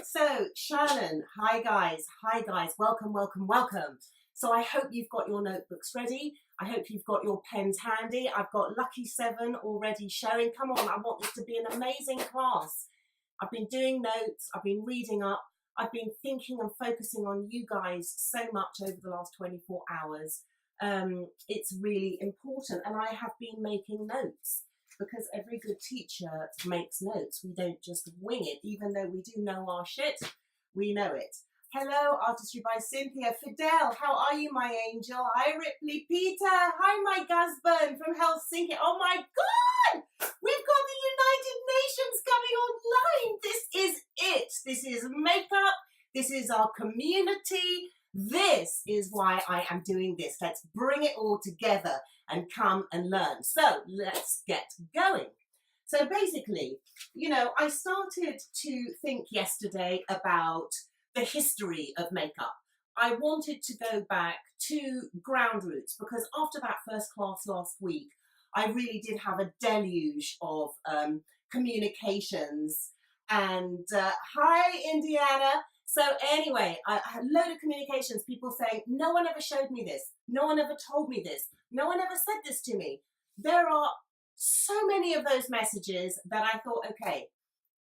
So, Shannon, hi guys, welcome. So I hope you've got your notebooks ready. I hope you've got your pens handy. I've got Lucky 7 already showing. Come on, I want this to be an amazing class. I've been doing notes, I've been reading up, I've been thinking and focusing on you guys so much over the last 24 hours. It's really important, and I have been making notes. Because every good teacher makes notes. We don't just wing it, even though we do know our shit, we know it. Hello, Artistry by Cynthia. Fidel, how are you, my angel? Hi, Ripley. Peter, hi, my husband from Helsinki. Oh my God, we've got the United Nations coming online. This is it. This is makeup. This is our community. This is why I am doing this. Let's bring it all together and come and learn. So let's get going. So basically, I started to think yesterday about the history of makeup. I wanted to go back to ground roots because after that first class last week, I really did have a deluge of communications. And hi, Indiana. So anyway, I had a load of communications, people saying, no one ever showed me this. No one ever told me this. No one ever said this to me. There are so many of those messages that I thought, okay,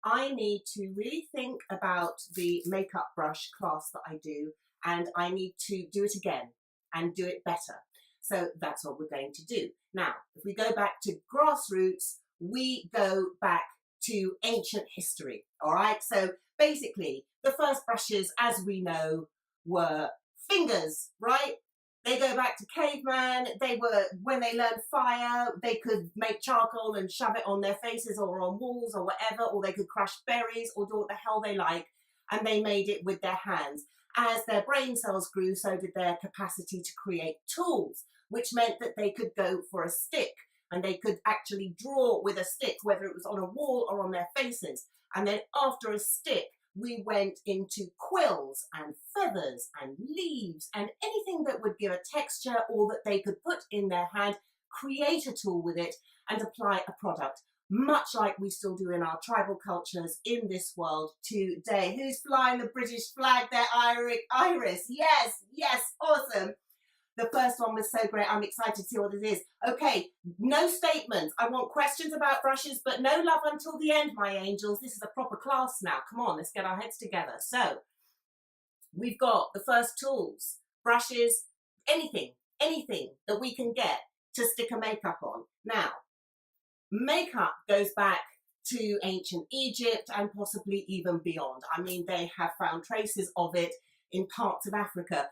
I need to really think about the makeup brush class that I do, and I need to do it again and do it better. So that's what we're going to do. Now, if we go back to grassroots, we go back to ancient history, all right? So basically, the first brushes, as we know, were fingers, right? They go back to caveman. They were, when they learned fire, they could make charcoal and shove it on their faces or on walls or whatever, or they could crush berries or do what the hell they like, and they made it with their hands. As their brain cells grew, so did their capacity to create tools, which meant that they could go for a stick and they could actually draw with a stick, whether it was on a wall or on their faces. And then after a stick, we went into quills and feathers and leaves and anything that would give a texture or that they could put in their hand, create a tool with it and apply a product, much like we still do in our tribal cultures in this world today. Who's flying the British flag there, Iris? Yes, awesome. The first one was so great. I'm excited to see what it is. Okay, no statements. I want questions about brushes, but no love until the end, my angels. This is a proper class now. Come on, let's get our heads together. So, we've got the first tools, brushes, anything that we can get to stick a makeup on. Now, makeup goes back to ancient Egypt and possibly even beyond. I mean, they have found traces of it in parts of Africa.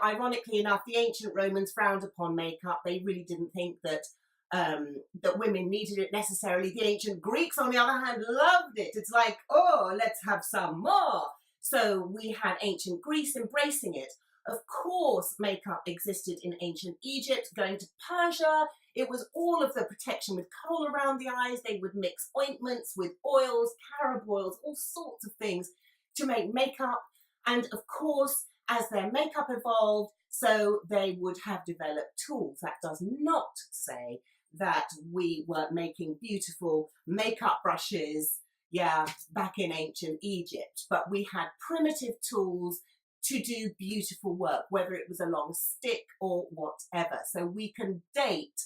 Ironically enough, the ancient Romans frowned upon makeup. They really didn't think that that women needed it necessarily. The ancient Greeks, on the other hand, loved it. It's like, oh, let's have some more. So we had ancient Greece embracing it. Of course, makeup existed in ancient Egypt. Going to Persia, it was all of the protection with kohl around the eyes. They would mix ointments with oils, carob oils, all sorts of things to make makeup. And of course, as their makeup evolved, so they would have developed tools. That does not say that we were making beautiful makeup brushes, back in ancient Egypt, but we had primitive tools to do beautiful work, whether it was a long stick or whatever. So we can date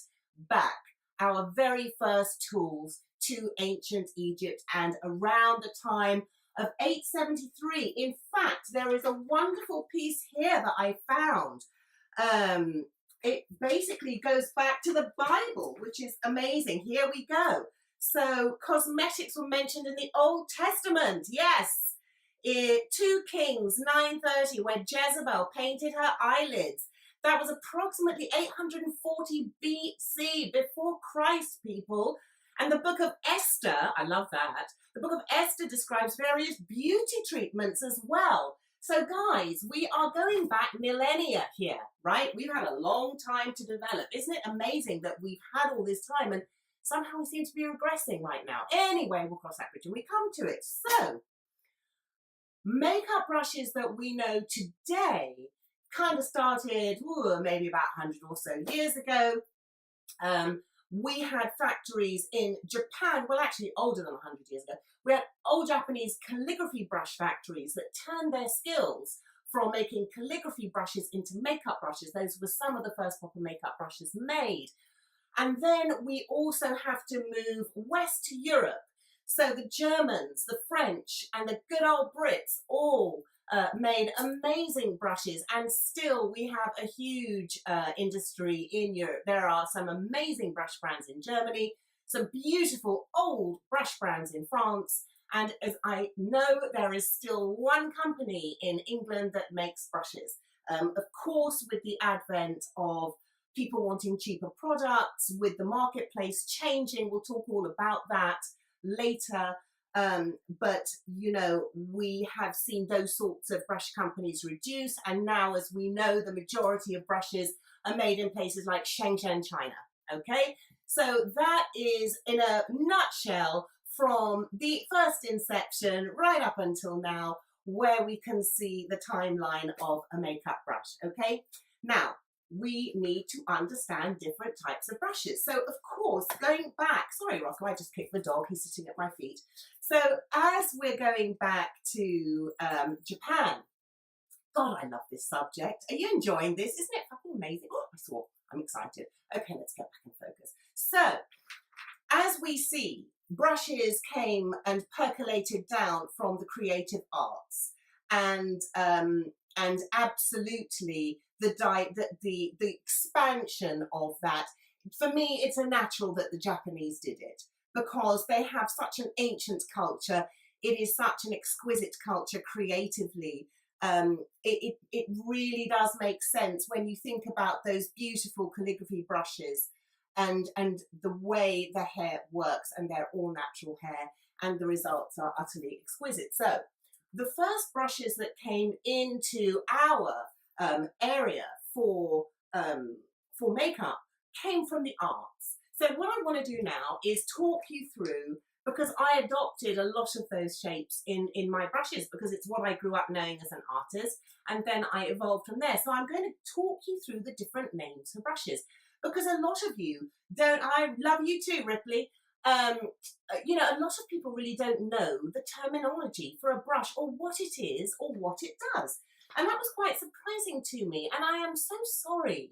back our very first tools to ancient Egypt and around the time of 873. In fact, there is a wonderful piece here that I found. It basically goes back to the Bible, which is amazing. Here we go. So cosmetics were mentioned in the Old Testament. Yes. 2 Kings 9:30, where Jezebel painted her eyelids. That was approximately 840 BC, before Christ, people. And the book of Esther, I love that. The book of Esther describes various beauty treatments as well. So guys, we are going back millennia here, right? We've had a long time to develop. Isn't it amazing that we've had all this time and somehow we seem to be regressing right now? Anyway, we'll cross that bridge when we come to it. So, makeup brushes that we know today kind of started maybe about 100 or so years ago. we had factories in Japan, well, actually older than 100 years ago. We had old Japanese calligraphy brush factories that turned their skills from making calligraphy brushes into makeup brushes. Those were some of the first proper makeup brushes made. And then we also have to move west to Europe. So the Germans, the French, and the good old Brits all made amazing brushes, and still we have a huge industry in Europe. There are some amazing brush brands in Germany, some beautiful old brush brands in France, and as I know, there is still one company in England that makes brushes. Of course, with the advent of people wanting cheaper products, with the marketplace changing, we'll talk all about that later. But you know, we have seen those sorts of brush companies reduce, and now, as we know, the majority of brushes are made in places like Shenzhen, China. Okay, so that is in a nutshell from the first inception right up until now, where we can see the timeline of a makeup brush. Okay, now we need to understand different types of brushes. So of course, going back, sorry Rocco, I just kicked the dog, he's sitting at my feet. So as we're going back to Japan, God, I love this subject. Are you enjoying this? Isn't it fucking amazing? Oh, I swore, I'm excited. Okay, let's get back in focus. So as we see, brushes came and percolated down from the creative arts, and absolutely the expansion of that. For me, it's a natural that the Japanese did it, because they have such an ancient culture. It is such an exquisite culture creatively. It really does make sense when you think about those beautiful calligraphy brushes and the way the hair works, and they're all natural hair, and the results are utterly exquisite. So the first brushes that came into our area for makeup came from the arts. So what I want to do now is talk you through, because I adopted a lot of those shapes in my brushes, because it's what I grew up knowing as an artist, and then I evolved from there. So I'm going to talk you through the different names for brushes, because a lot of you don't. I love you too, Ripley. You know, a lot of people really don't know the terminology for a brush, or what it is, or what it does. And that was quite surprising to me. And I am so sorry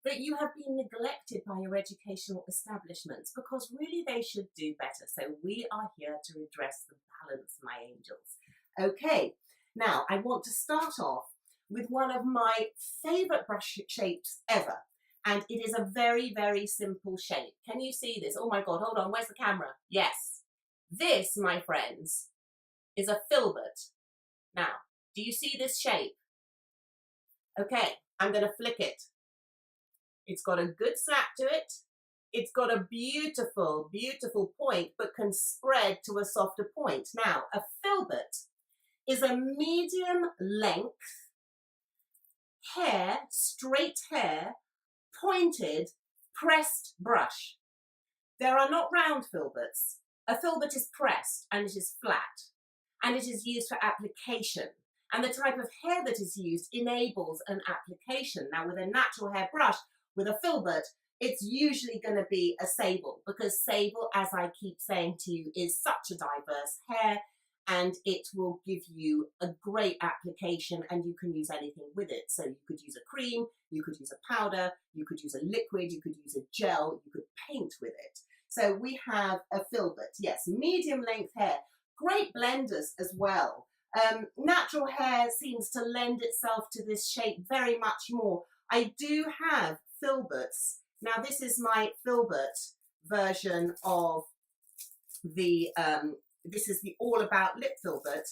that you have been neglected by your educational establishments, because really they should do better. So we are here to redress the balance, my angels. Okay, now I want to start off with one of my favorite brush shapes ever. And it is a very, very simple shape. Can you see this? Oh my God, hold on, where's the camera? Yes. This, my friends, is a filbert. Now, do you see this shape? Okay, I'm going to flick it. It's got a good snap to it. It's got a beautiful, beautiful point, but can spread to a softer point. Now, a filbert is a medium length hair, straight hair, pointed, pressed brush. There are not round filberts. A filbert is pressed and it is flat, and it is used for application. And the type of hair that is used enables an application. Now, with a natural hair brush, with a filbert, it's usually going to be a sable, because sable, as I keep saying to you, is such a diverse hair, and it will give you a great application, and you can use anything with it. So you could use a cream, you could use a powder, you could use a liquid, you could use a gel, you could paint with it. So we have a filbert, yes, medium length hair, great blenders as well. Natural hair seems to lend itself to this shape very much more. I do have filberts. Now this is my filbert version of the, this is the All About Lip Filbert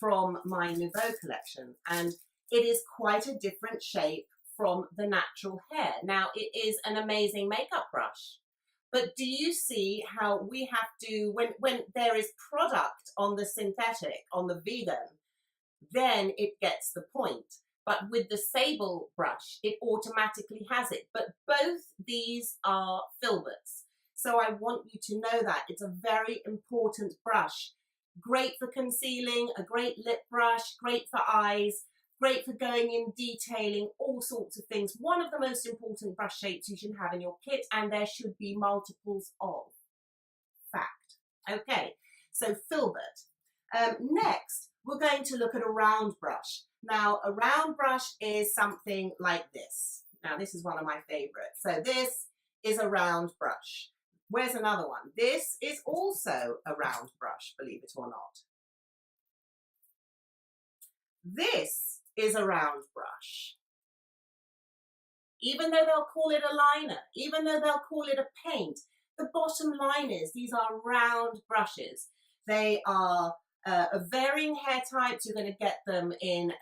from my Nouveau collection, and it is quite a different shape from the natural hair. Now it is an amazing makeup brush, but do you see how we have to, when there is product on the synthetic, on the vegan, then it gets the point. But with the sable brush, it automatically has it. But both these are filberts. So I want you to know that. It's a very important brush. Great for concealing, a great lip brush, great for eyes, great for going in, detailing, all sorts of things. One of the most important brush shapes you should have in your kit, and there should be multiples of. Fact. Okay, so filbert. Next, we're going to look at a round brush. Now, a round brush is something like this. Now, this is one of my favorites. So this is a round brush. Where's another one? This is also a round brush, believe it or not. This is a round brush. Even though they'll call it a liner, even though they'll call it a paint, the bottom line is these are round brushes. They are of varying hair types. You're going to get them in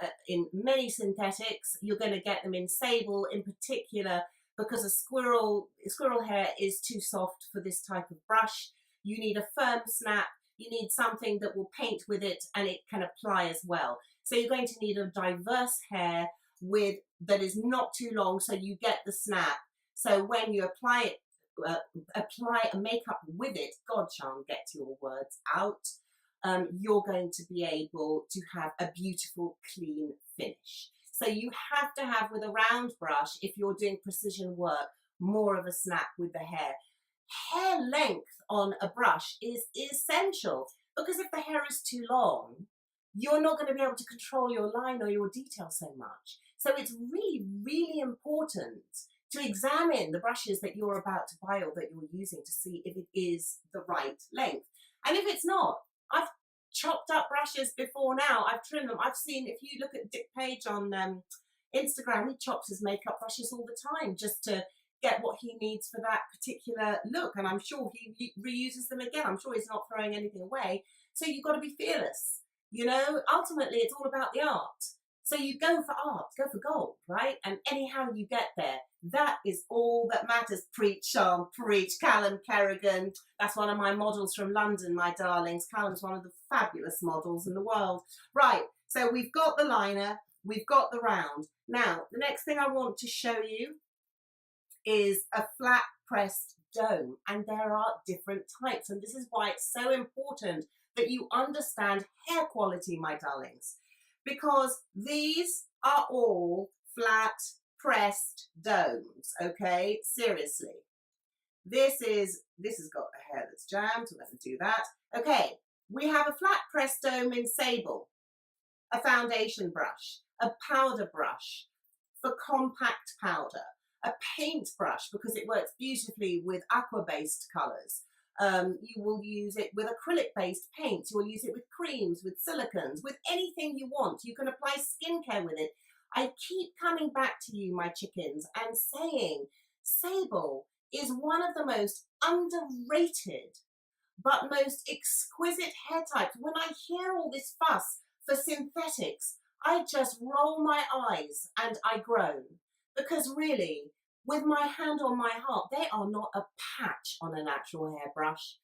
many synthetics. You're going to get them in sable in particular, because a squirrel hair is too soft for this type of brush. You need a firm snap. You need something that will paint with it and it can apply as well. So you're going to need a diverse hair that is not too long, so you get the snap. So when you apply a makeup with it, God, Sian, get your words out, you're going to be able to have a beautiful, clean finish. So you have to have, with a round brush, if you're doing precision work, more of a snap with the hair. Hair length on a brush is essential, because if the hair is too long, you're not going to be able to control your line or your detail so much. So it's really, really important to examine the brushes that you're about to buy or that you're using to see if it is the right length. And if it's not, I've chopped up brushes before now. I've trimmed them. I've seen, if you look at Dick Page on Instagram, he chops his makeup brushes all the time just to get what he needs for that particular look. And I'm sure he reuses them again. I'm sure he's not throwing anything away. So you've got to be fearless. You know, ultimately, it's all about the art. So you go for art, go for gold, right? And anyhow you get there, that is all that matters. Preach, Sian, preach. Callum Kerrigan, that's one of my models from London, my darlings. Callum's one of the fabulous models in the world. Right, so we've got the liner, we've got the round. Now, the next thing I want to show you is a flat pressed dome, and there are different types, and this is why it's so important that you understand hair quality, my darlings, because these are all flat pressed domes. Okay, seriously, this has got a hair that's jammed, so let's do that. Okay, we have a flat pressed dome in sable, a foundation brush, a powder brush for compact powder, a paint brush because it works beautifully with aqua-based colours. You will use it with acrylic-based paints. You will use it with creams, with silicons, with anything you want. You can apply skincare with it. I keep coming back to you, my chickens, and saying sable is one of the most underrated but most exquisite hair types. When I hear all this fuss for synthetics, I just roll my eyes and I groan, because really, with my hand on my heart, they are not a patch on a natural hairbrush.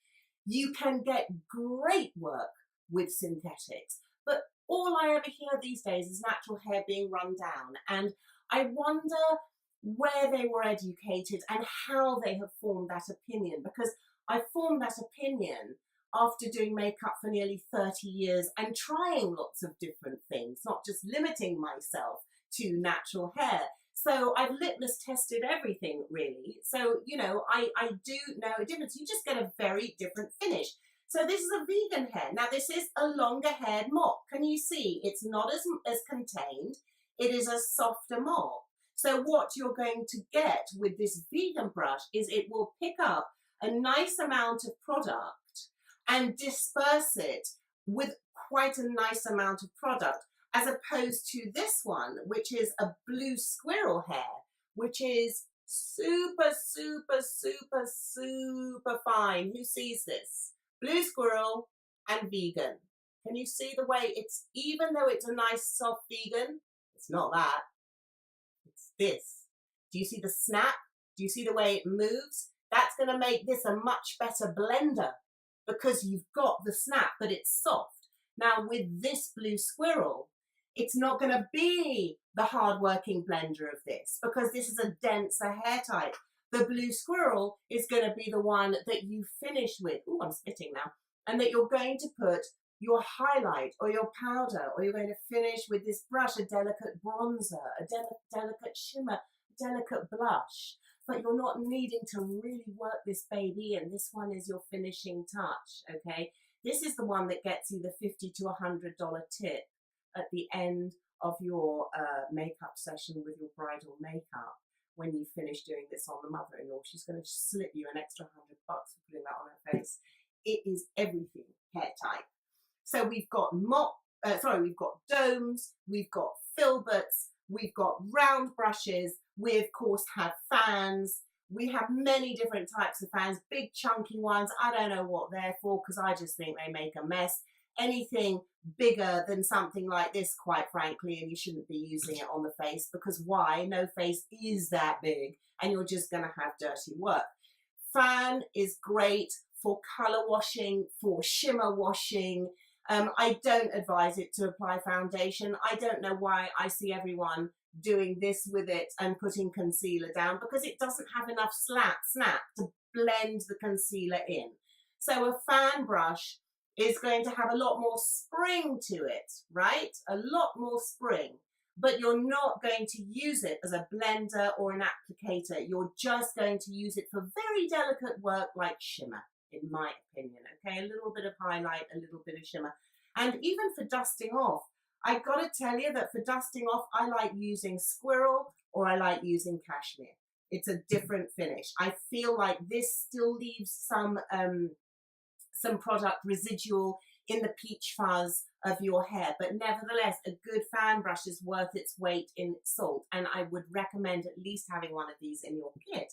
You can get great work with synthetics, but all I ever hear these days is natural hair being run down. And I wonder where they were educated and how they have formed that opinion, because I formed that opinion after doing makeup for nearly 30 years and trying lots of different things, not just limiting myself to natural hair. So I've litmus tested everything, really. So, you know, I do know a difference. You just get a very different finish. So this is a vegan hair. Now, this is a longer haired mop. Can you see? It's not as contained. It is a softer mop. So what you're going to get with this vegan brush is it will pick up a nice amount of product and disperse it with quite a nice amount of product, as opposed to this one, which is a blue squirrel hair, which is super, super, super, super fine. Who sees this? Blue squirrel and vegan. Can you see the way it's, even though it's a nice soft vegan, it's not that. It's this. Do you see the snap? Do you see the way it moves? That's going to make this a much better blender, because you've got the snap, but it's soft. Now with this blue squirrel, it's not going to be the hard-working blender of this, because this is a denser hair type. The blue squirrel is going to be the one that you finish with. Oh, I'm spitting now. And that you're going to put your highlight or your powder, or you're going to finish with this brush, a delicate bronzer, a delicate shimmer, delicate blush, but you're not needing to really work this baby in. This one is your finishing touch, okay? This is the one that gets you the $50 to $100 tip at the end of your makeup session with your bridal makeup. When you finish doing this on the mother-in-law, she's going to slip you an extra $100 for putting that on her face. It is everything hair type. So we've got we've got domes, we've got filberts, we've got round brushes. We of course have fans. We have many different types of fans, big chunky ones. I don't know what they're for because I just think they make a mess. Anything bigger than something like this, quite frankly, and you shouldn't be using it on the face, because why? No face is that big and you're just going to have dirty work. Fan is great for color washing, for shimmer washing. I don't advise it to apply foundation. I don't know why I see everyone doing this with it and putting concealer down, because it doesn't have enough snap to blend the concealer in. So a fan brush is going to have a lot more spring to it, right? A lot more spring, but you're not going to use it as a blender or an applicator. You're just going to use it for very delicate work like shimmer, in my opinion, okay? A little bit of highlight, a little bit of shimmer. And even for dusting off, I gotta tell you that for dusting off, I like using squirrel or I like using cashmere. It's a different finish. I feel like this still leaves some product residual in the peach fuzz of your hair, but nevertheless, a good fan brush is worth its weight in salt, and I would recommend at least having one of these in your kit.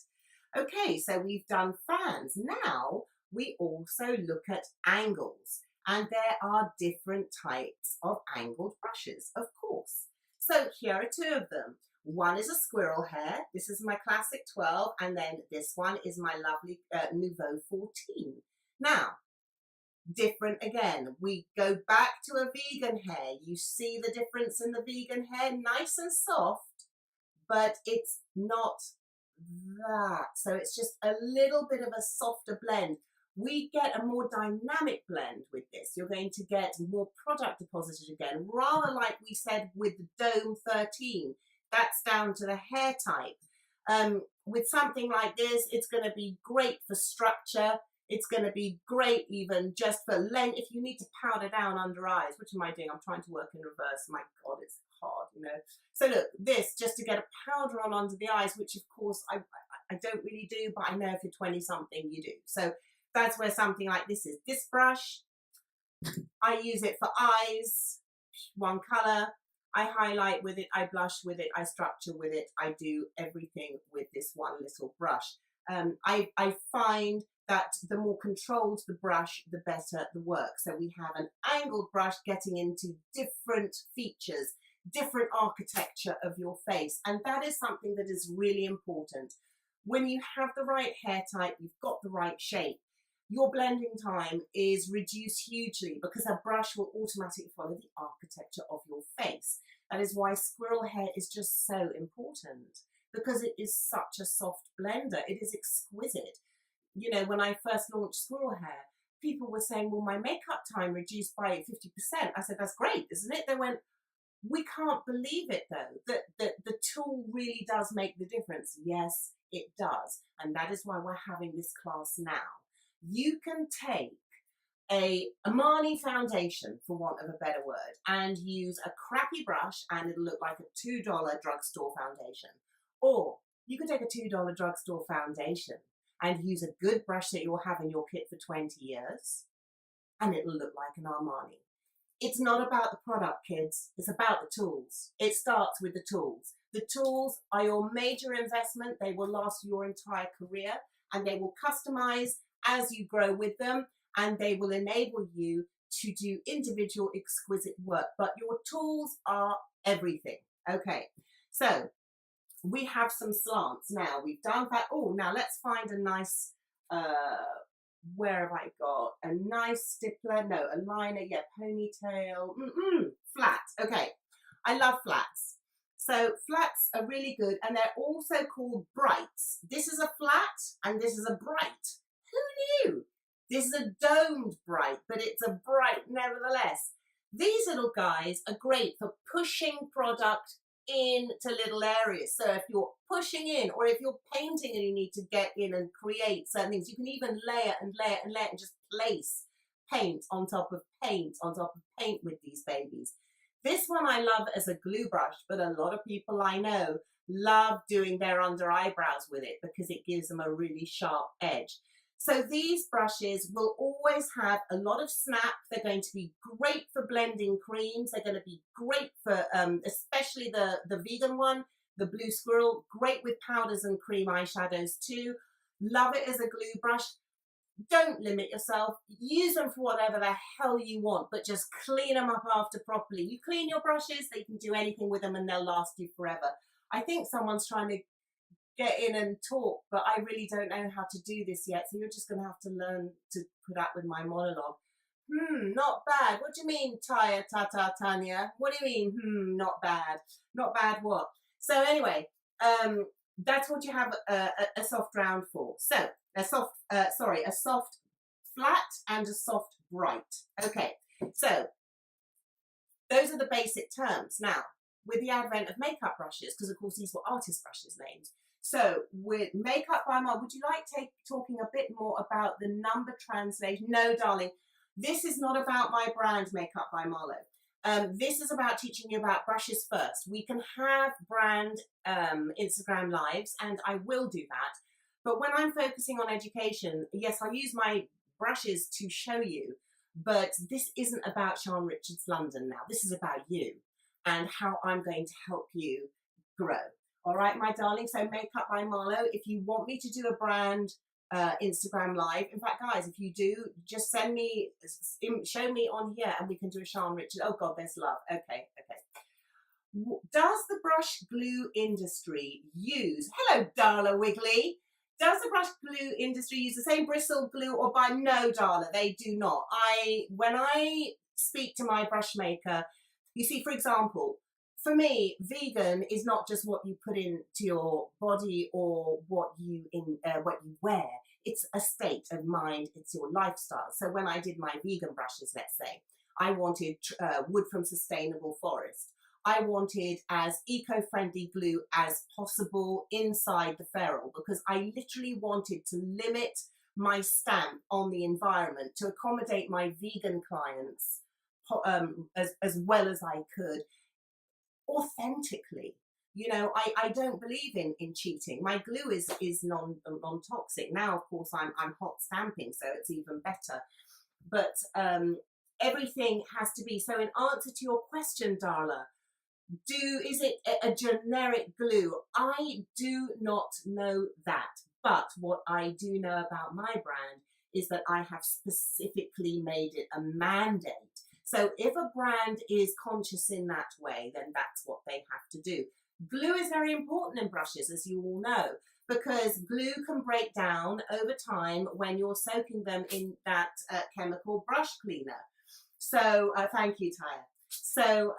Okay, so we've done fans. Now we also look at angles, and there are different types of angled brushes, of course. So here are two of them. One is a squirrel hair. This is my classic 12, and then this one is my lovely Nouveau 14. Now, different again. We go back to a vegan hair. You see the difference in the vegan hair, nice and soft, but it's not that. So it's just a little bit of a softer blend. We get a more dynamic blend with this. You're going to get more product deposited again, rather like we said with the Dome 13. That's down to the hair type. With something like this, it's going to be great for structure. It's going to be great even just for length. If you need to powder down under eyes, which am I doing? I'm trying to work in reverse. My God, it's hard, you know. So look, this, just to get a powder on under the eyes, which of course I don't really do, but I know if you're 20 something, you do. So that's where something like this is. This brush, I use it for eyes, one color. I highlight with it, I blush with it, I structure with it. I do everything with this one little brush. I find that the more controlled the brush, the better the work. So we have an angled brush getting into different features, different architecture of your face. And that is something that is really important. When you have the right hair type, you've got the right shape, your blending time is reduced hugely because a brush will automatically follow the architecture of your face. That is why squirrel hair is just so important, because it is such a soft blender. It is exquisite. You know, when I first launched squirrel hair, people were saying, well, my makeup time reduced by 50%. I said, that's great, isn't it? They went, we can't believe it though, that the tool really does make the difference. Yes, it does. And that is why we're having this class now. You can take a Armani foundation, for want of a better word, and use a crappy brush and it'll look like a $2 drugstore foundation. Or you can take a $2 drugstore foundation and use a good brush that you'll have in your kit for 20 years and it'll look like an Armani. It's not about the product, kids. It's about the tools. It starts with the tools. The tools are your major investment. They will last your entire career and they will customize as you grow with them, and they will enable you to do individual exquisite work. But your tools are everything. Okay, so we have some slants now. We've done that. Oh, now let's find a nice, where have I got? A nice stippler, no, a liner, yeah, ponytail, flat. Okay, I love flats. So flats are really good, and they're also called brights. This is a flat, and this is a bright. Who knew? This is a domed bright, but it's a bright nevertheless. These little guys are great for pushing product into little areas. So if you're pushing in, or if you're painting and you need to get in and create certain things, you can even layer and layer and layer and just place paint on top of paint on top of paint with these babies. This one I love as a glue brush, but a lot of people I know love doing their under eyebrows with it because it gives them a really sharp edge. So these brushes will always have a lot of snap. They're going to be great for blending creams. They're going to be great for, especially the vegan one, the Blue Squirrel, great with powders and cream eyeshadows too. Love it as a glue brush. Don't limit yourself. Use them for whatever the hell you want, but just clean them up after properly. You clean your brushes, they can do anything with them and they'll last you forever. I think someone's trying to get in and talk, but I really don't know how to do this yet, so you're just going to have to learn to put up with my monologue. Not bad. What do you mean, Tanya? What do you mean, not bad? Not bad what? So anyway, that's what you have a soft round for. So a soft flat and a soft bright. Okay, so those are the basic terms. Now, with the advent of makeup brushes, because of course these were artist brushes names. So with Makeup by Marlo, would you like talking a bit more about the number translation? No, darling, this is not about my brand, Makeup by Marlo. This is about teaching you about brushes first. We can have brand Instagram lives, and I will do that. But when I'm focusing on education, yes, I use my brushes to show you, but this isn't about Sian Richards London now. This is about you and how I'm going to help you grow. All right, my darling. So Makeup by Marlo, if you want me to do a brand Instagram live, in fact, guys, if you do, just send me, show me on here and we can do a Sian Richards. Oh God, there's love. Okay. Does the brush glue industry use, hello, Darla Wiggly. Does the brush glue industry use the same bristle glue or by? No, Darla, they do not. When I speak to my brush maker, you see, for example, for me, vegan is not just what you put into your body or what you wear. It's a state of mind. It's your lifestyle. So when I did my vegan brushes, let's say, I wanted wood from sustainable forest. I wanted as eco-friendly glue as possible inside the ferrule because I literally wanted to limit my stamp on the environment to accommodate my vegan clients as well as I could, authentically. You know, I don't believe in cheating. My glue is non-toxic. Now, of course, I'm hot stamping, so it's even better. But everything has to be. So in answer to your question, Darla, is it a generic glue? I do not know that. But what I do know about my brand is that I have specifically made it a mandate. So if a brand is conscious in that way, then that's what they have to do. Glue is very important in brushes, as you all know, because glue can break down over time when you're soaking them in that chemical brush cleaner. So thank you, Taya. So,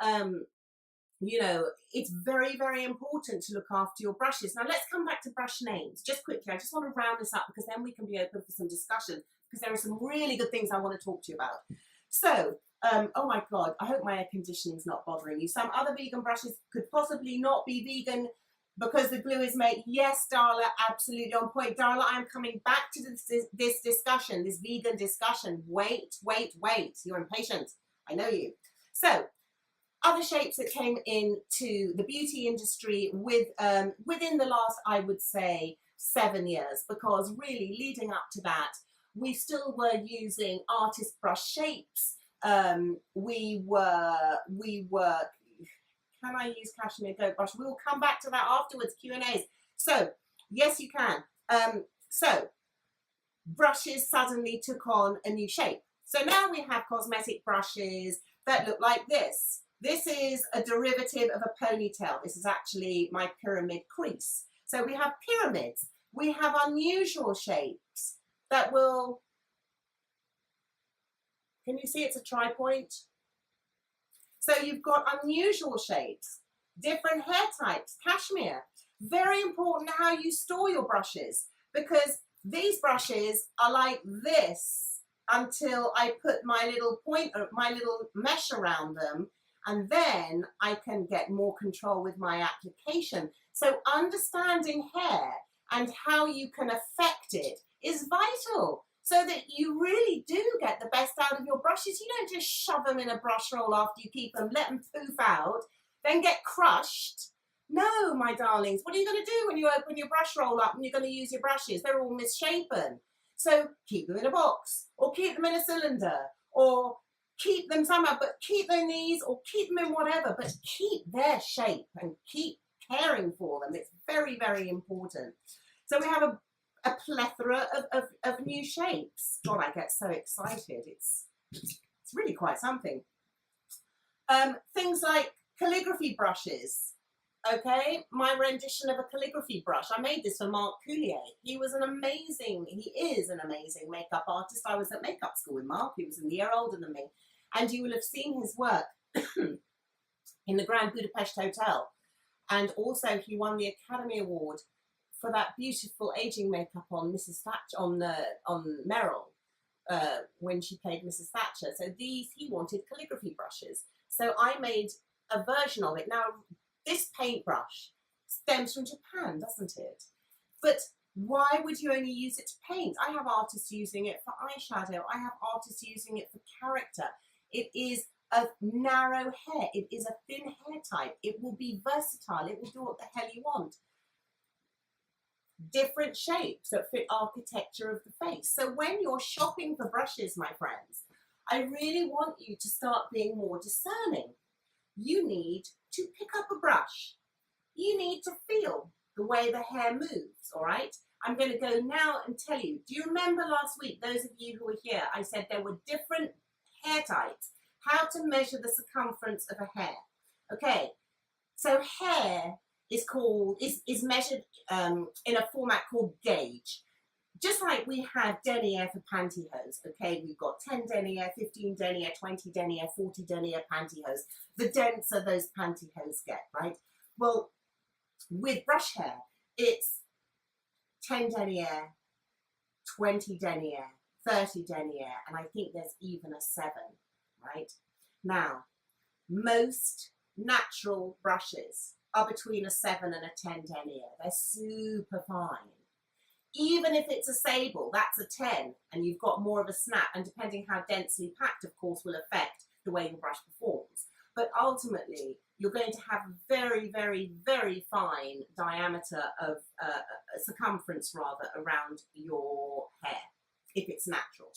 you know, it's very, very important to look after your brushes. Now, let's come back to brush names. Just quickly, I just want to round this up because then we can be open for some discussion because there are some really good things I want to talk to you about. So, oh my God, I hope my air conditioning is not bothering you. Some other vegan brushes could possibly not be vegan because the glue is made. Yes, Darla, absolutely on point. Darla, I'm coming back to this discussion, this vegan discussion. Wait. You're impatient. I know you. So, other shapes that came into the beauty industry within the last, I would say, 7 years, because really leading up to that, we still were using artist brush shapes. We were, can I use cashmere goat brush? We will come back to that afterwards, Q&As. So, yes, you can. So, brushes suddenly took on a new shape. So now we have cosmetic brushes that look like this. This is a derivative of a ponytail. This is actually my pyramid crease. So we have pyramids. We have unusual shapes that will, can you see it's a tri-point? So you've got unusual shapes, different hair types, cashmere. Very important how you store your brushes because these brushes are like this until I put my little my little mesh around them, and then I can get more control with my application. So understanding hair and how you can affect it is vital, so that you really do get the best out of your brushes. You don't just shove them in a brush roll after you keep them, let them poof out, then get crushed. No, my darlings, what are you going to do when you open your brush roll up and you're going to use your brushes? They're all misshapen. So keep them in a box, or keep them in a cylinder, or keep them somehow, but keep them in these, or keep them in whatever, but keep their shape and keep caring for them. It's very, very important. So we have a plethora of new shapes. God, I get so excited. It's really quite something. Things like calligraphy brushes. Okay, my rendition of a calligraphy brush. I made this for Mark Coulier. He is an amazing makeup artist. I was at makeup school with Mark. He was a year older than me. And you will have seen his work in the Grand Budapest Hotel. And also he won the Academy Award for that beautiful aging makeup on Mrs. Thatcher, on Meryl, when she played Mrs. Thatcher. So he wanted calligraphy brushes. So I made a version of it. Now, this paintbrush stems from Japan, doesn't it? But why would you only use it to paint? I have artists using it for eyeshadow. I have artists using it for character. It is a narrow hair. It is a thin hair type. It will be versatile. It will do what the hell you want. Different shapes that fit architecture of the face. So when you're shopping for brushes, my friends, I really want you to start being more discerning. You need to pick up a brush. You need to feel the way the hair moves, all right? I'm going to go now and tell you. Do you remember last week, those of you who were here, I said there were different hair types, how to measure the circumference of a hair. Okay, so hair is measured in a format called gauge. Just like we have denier for pantyhose, okay? We've got 10 denier, 15 denier, 20 denier, 40 denier pantyhose. The denser those pantyhose get, right? Well, with brush hair, it's 10 denier, 20 denier, 30 denier, and I think there's even a 7, right? Now, most natural brushes are between a 7 and a 10 denier. They're super fine. Even if it's a sable, that's a 10, and you've got more of a snap, and depending how densely packed, of course, will affect the way your brush performs. But ultimately, you're going to have a very, very, very fine diameter of circumference, rather, around your hair, if it's natural.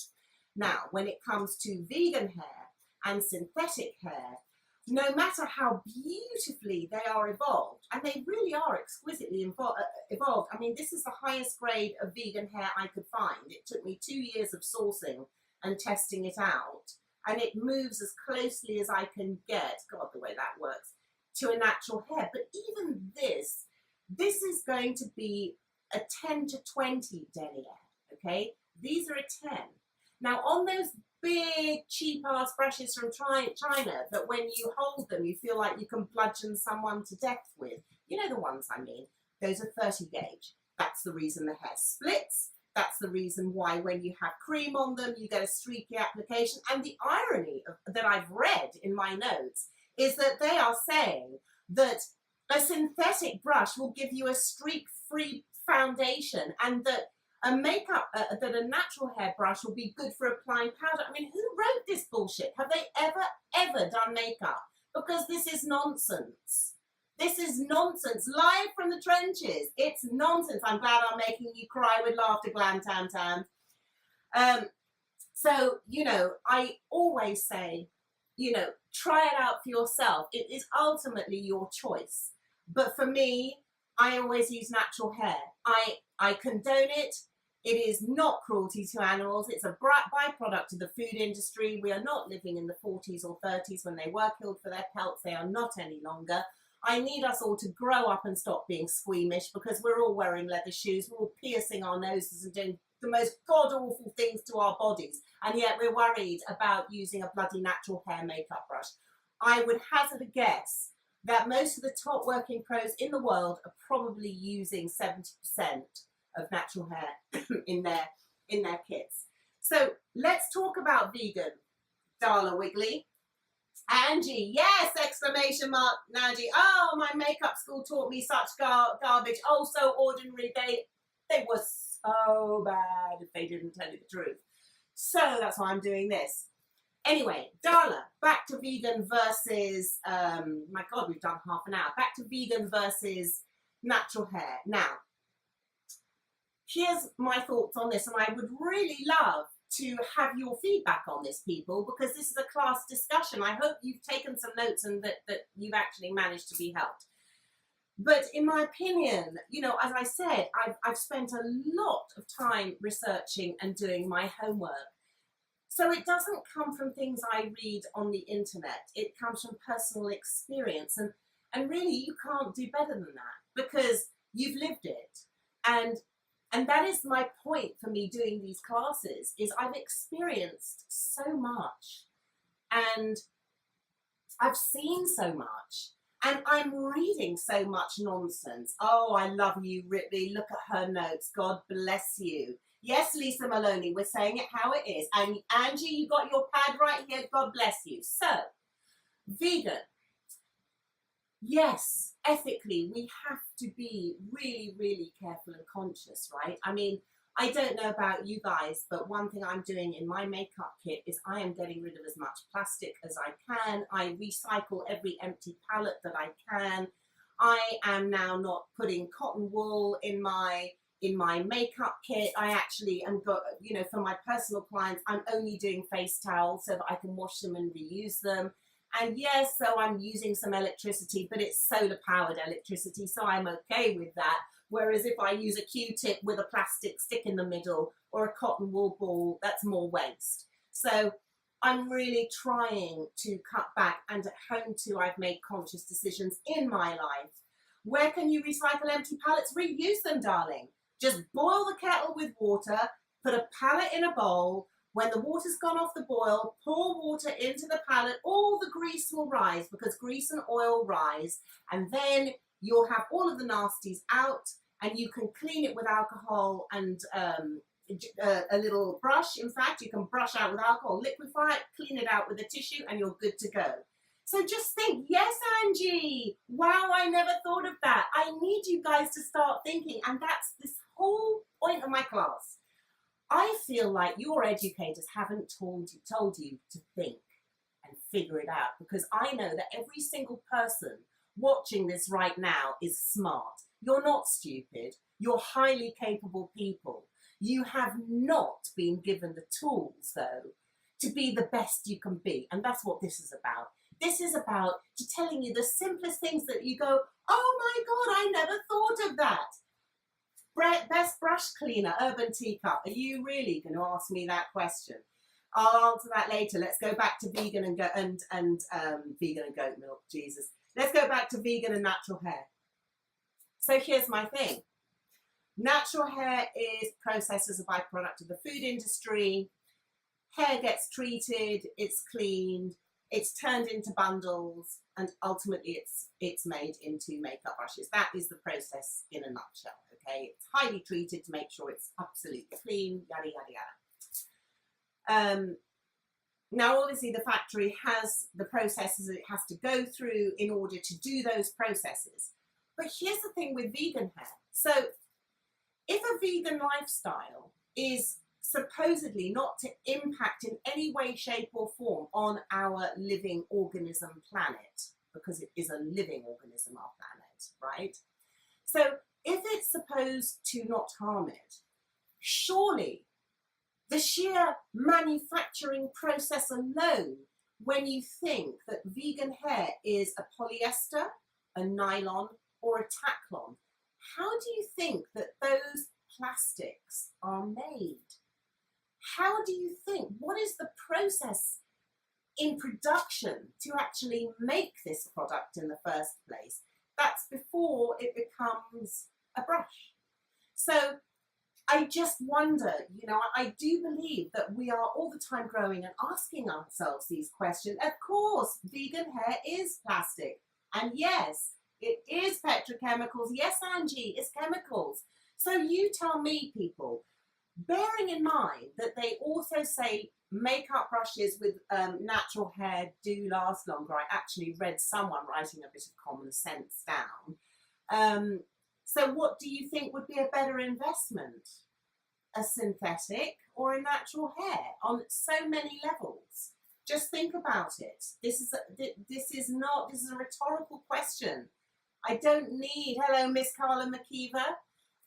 Now, when it comes to vegan hair and synthetic hair, no matter how beautifully they are evolved, and they really are exquisitely evolved. I mean, this is the highest grade of vegan hair I could find. It took me 2 years of sourcing and testing it out, and it moves as closely as I can get, God, the way that works, to a natural hair. But even this is going to be a 10 to 20 denier, okay? These are a 10. Now, on those big cheap ass brushes from China that when you hold them you feel like you can bludgeon someone to death with, you know the ones I mean, those are 30 gauge. That's the reason the hair splits. That's the reason why when you have cream on them you get a streaky application. And the irony that I've read in my notes is that they are saying that a synthetic brush will give you a streak-free foundation, and that a natural hair brush will be good for applying powder. I mean, who wrote this bullshit? Have they ever done makeup? Because this is nonsense. This is nonsense. Live from the trenches. It's nonsense. I'm glad I'm making you cry with laughter, Glam Tam Tam. So, you know, I always say, you know, try it out for yourself. It is ultimately your choice. But for me, I always use natural hair. I condone it. It is not cruelty to animals. It's a byproduct of the food industry. We are not living in the 40s or 30s when they were killed for their pelts. They are not any longer. I need us all to grow up and stop being squeamish, because we're all wearing leather shoes. We're all piercing our noses and doing the most god-awful things to our bodies. And yet we're worried about using a bloody natural hair makeup brush. I would hazard a guess that most of the top working pros in the world are probably using 70% of natural hair in their kits. So let's talk about vegan, Darla Wiggly. Angie, yes, exclamation mark, Naji. Oh, my makeup school taught me such garbage. Oh, so ordinary. They were so bad if they didn't tell you the truth. So that's why I'm doing this. Anyway, Darla, back to vegan versus, my God, we've done half an hour. Back to vegan versus natural hair. Now, here's my thoughts on this, and I would really love to have your feedback on this, people, because this is a class discussion. I hope you've taken some notes and that you've actually managed to be helped. But in my opinion, you know, as I said, I've spent a lot of time researching and doing my homework. So it doesn't come from things I read on the internet. It comes from personal experience. And really, you can't do better than that because you've lived it. And that is my point for me doing these classes, is I've experienced so much and I've seen so much and I'm reading so much nonsense. Oh, I love you, Ripley. Look at her notes. God bless you. Yes, Lisa Maloney, we're saying it how it is. And Angie, you got your pad right here. God bless you. So, vegan. Yes, ethically, we have to be really, really careful and conscious, right? I mean, I don't know about you guys, but one thing I'm doing in my makeup kit is I am getting rid of as much plastic as I can. I recycle every empty palette that I can. I am now not putting cotton wool in my makeup kit. I actually am got, you know, for my personal clients, I'm only doing face towels so that I can wash them and reuse them. And yes, so I'm using some electricity, but it's solar powered electricity, so I'm okay with that. Whereas if I use a Q-tip with a plastic stick in the middle or a cotton wool ball, that's more waste. So I'm really trying to cut back, and at home too, I've made conscious decisions in my life. Where can you recycle empty pallets? Reuse them, darling. Just boil the kettle with water, put a pallet in a bowl. When the water's gone off the boil, pour water into the pallet, all the grease will rise because grease and oil rise, and then you'll have all of the nasties out and you can clean it with alcohol and a little brush. In fact, you can brush out with alcohol, liquefy it, clean it out with a tissue, and you're good to go. So just think, yes, Angie, wow, I never thought of that. I need you guys to start thinking, and that's this whole point of my class. I feel like your educators haven't told you to think and figure it out, because I know that every single person watching this right now is smart. You're not stupid. You're highly capable people. You have not been given the tools, though, to be the best you can be. And that's what this is about. This is about telling you the simplest things that you go, oh my God, I never thought of that. Best brush cleaner, Urban Teacup. Are you really going to ask me that question? I'll answer that later. Let's go back to vegan and vegan and goat milk. Jesus. Let's go back to vegan and natural hair. So here's my thing. Natural hair is processed as a byproduct of the food industry. Hair gets treated, it's cleaned, it's turned into bundles, and ultimately it's made into makeup brushes. That is the process in a nutshell, okay? It's highly treated to make sure it's absolutely clean, yada, yada, yada. Now, obviously, the factory has the processes it has to go through in order to do those processes. But here's the thing with vegan hair. So if a vegan lifestyle is supposedly not to impact in any way, shape or form on our living organism planet, because it is a living organism, our planet, right? So if it's supposed to not harm it, surely the sheer manufacturing process alone, when you think that vegan hair is a polyester, a nylon or a tacklon, how do you think that those plastics are made? How do you think? What is the process in production to actually make this product in the first place? That's before it becomes a brush. So I just wonder, you know, I do believe that we are all the time growing and asking ourselves these questions. Of course, vegan hair is plastic. And yes, it is petrochemicals. Yes, Angie, it's chemicals. So you tell me, people, bearing in mind that they also say makeup brushes with natural hair do last longer. I actually read someone writing a bit of common sense down. So what do you think would be a better investment? A synthetic or a natural hair on so many levels? Just think about it. This is a rhetorical question. I don't need, hello Miss Carla McKeever,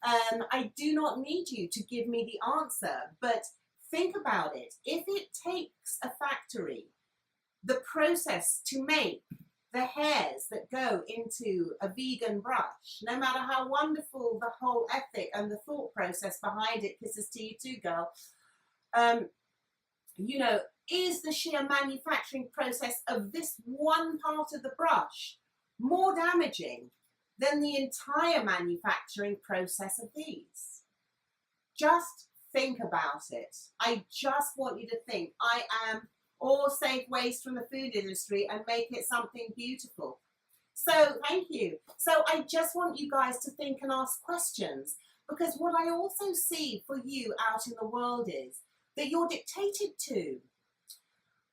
I do not need you to give me the answer, but think about it. If it takes a factory, the process to make the hairs that go into a vegan brush, no matter how wonderful the whole ethic and the thought process behind it, kisses to you too, girl, you know, is the sheer manufacturing process of this one part of the brush more damaging than the entire manufacturing process of these? Just think about it. I just want you to think. I am all save waste from the food industry and make it something beautiful. So thank you. So I just want you guys to think and ask questions, because what I also see for you out in the world is that you're dictated to.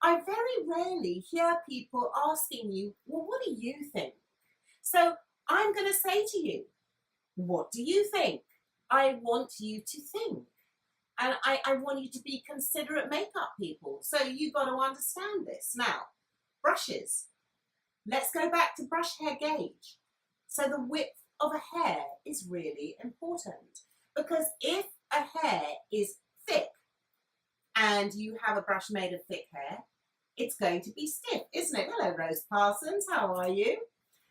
I very rarely hear people asking you, well, what do you think? So I'm going to say to you, what do you think? I want you to think. And I want you to be considerate makeup people. So you've got to understand this. Now, brushes. Let's go back to brush hair gauge. So the width of a hair is really important, because if a hair is thick and you have a brush made of thick hair, it's going to be stiff, isn't it? Hello, Rose Parsons. How are you?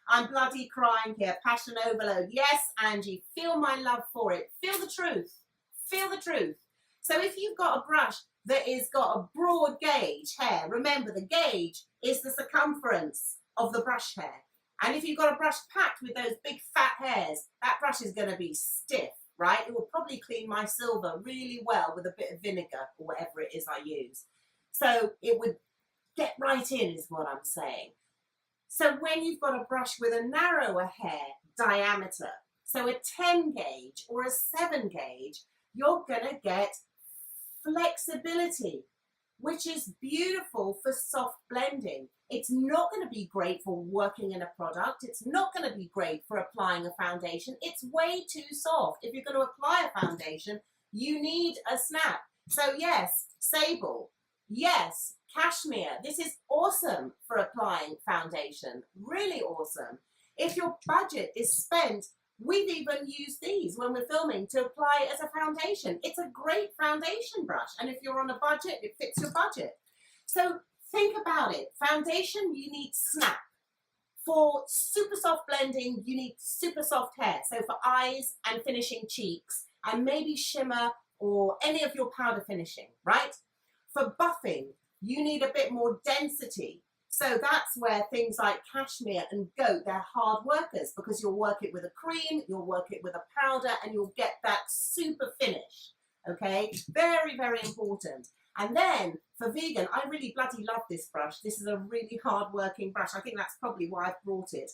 I'm bloody crying here. Passion overload. Yes, Angie, feel my love for it. Feel the truth. Feel the truth. So if you've got a brush that has got a broad gauge hair, remember the gauge is the circumference of the brush hair. And if you've got a brush packed with those big fat hairs, that brush is going to be stiff, right? It will probably clean my silver really well with a bit of vinegar or whatever it is I use. So it would get right in, is what I'm saying. So when you've got a brush with a narrower hair diameter, so a 10 gauge or a 7 gauge, you're going to get flexibility, which is beautiful for soft blending. It's not going to be great for working in a product. It's not going to be great for applying a foundation. It's way too soft. If you're going to apply a foundation, you need a snap. So yes, sable. Yes, cashmere. This is awesome for applying foundation. Really awesome. If your budget is spent, we've even used these when we're filming to apply as a foundation. It's a great foundation brush. And if you're on a budget, it fits your budget. So think about it. Foundation, you need snap. For super soft blending, you need super soft hair. So for eyes and finishing cheeks and maybe shimmer or any of your powder finishing, right? For buffing, you need a bit more density. So that's where things like cashmere and goat, they're hard workers, because you'll work it with a cream, you'll work it with a powder, and you'll get that super finish. Okay, very, very important. And then for vegan, I really bloody love this brush. This is a really hard working brush. I think that's probably why I've brought it.